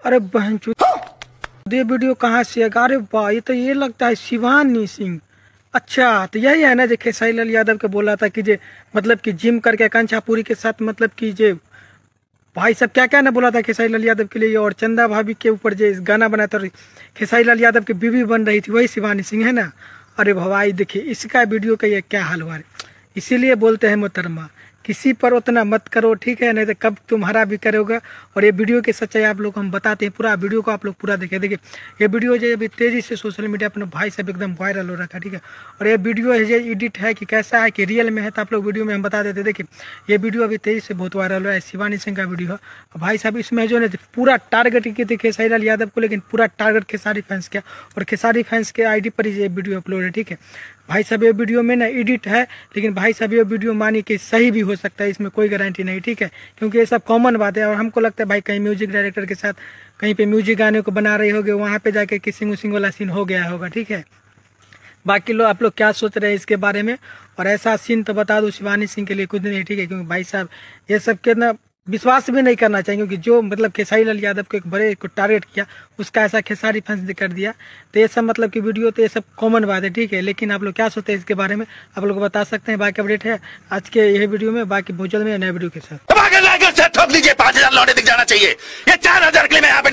अरे बहन ये वीडियो कहाँ से है? अरे वाह, ये लगता है शिवानी सिंह। अच्छा, तो यही है ना जो खेसारी लाल यादव के बोला था कि जे मतलब कि जिम करके कंछापुरी के साथ मतलब कि जे भाई सब क्या क्या ना बोला था खेसारी लाल यादव के लिए, और चंदा भाभी के ऊपर जो गाना बना था खेसारी लाल यादव की बीवी बन रही थी वही शिवानी सिंह है ना। अरे भाई देखिए इसका वीडियो का ये क्या हाल हुआ है। इसीलिए बोलते हैं मोहतरमा किसी पर उतना मत करो, ठीक है, नहीं तो कब तुम्हारा भी करोगे। और ये वीडियो की सच्चाई आप लोग हम बताते हैं, पूरा वीडियो को आप लोग पूरा देखें। देखिए ये वीडियो जो अभी तेजी से सोशल मीडिया पर भाई सब एकदम वायरल हो रखा है, ठीक है। और ये वीडियो है जो एडिट है कि कैसा है कि रियल में है, तो आप लोग वीडियो में हम बता देते हैं। देखिए ये वीडियो अभी तेजी से बहुत वायरल हुआ है, शिवानी सिंह का वीडियो है। भाई साहब इसमें जो है पूरा टारगेट किए थे खेसारी लाल यादव को, लेकिन पूरा टारगेट खेसारी फैंस किया, और खेसारी फैंस के आईडी पर ही ये वीडियो अपलोड है, ठीक है। भाई साहब ये वीडियो में ना एडिट है, लेकिन भाई साहब ये वीडियो मानी कि सही भी हो सकता है, इसमें कोई गारंटी नहीं, ठीक है, क्योंकि ये सब कॉमन बात है। और हमको लगता है भाई कहीं म्यूजिक डायरेक्टर के साथ कहीं पे म्यूजिक गाने को बना रहे होगे, वहाँ पे जाके किसिंग उसिंग वाला सीन हो गया होगा, ठीक है। बाकी लोग आप लोग क्या सोच रहे हैं इसके बारे में, और ऐसा सीन तो बता दो शिवानी सिंह के लिए कुछ नहीं, ठीक है, क्योंकि भाई साहब ये सब के ना विश्वास भी नहीं करना चाहिए, क्योंकि जो मतलब खेसारी लाल यादव को एक बड़े को टारगेट किया उसका ऐसा खेसारी फैंस ने कर दिया। तो ये सब मतलब कि वीडियो तो ये सब कॉमन बात है, ठीक है, लेकिन आप लोग क्या सोचते हैं इसके बारे में आप लोग बता सकते हैं। बाकी अपडेट है आज के यही वीडियो में, बाकी बहुत जल्द में नए वीडियो के साथ। ठोक लीजिए, 5,000 लौटे दिख जाना चाहिए, ये 4,000 के लिए मैं यहाँ पे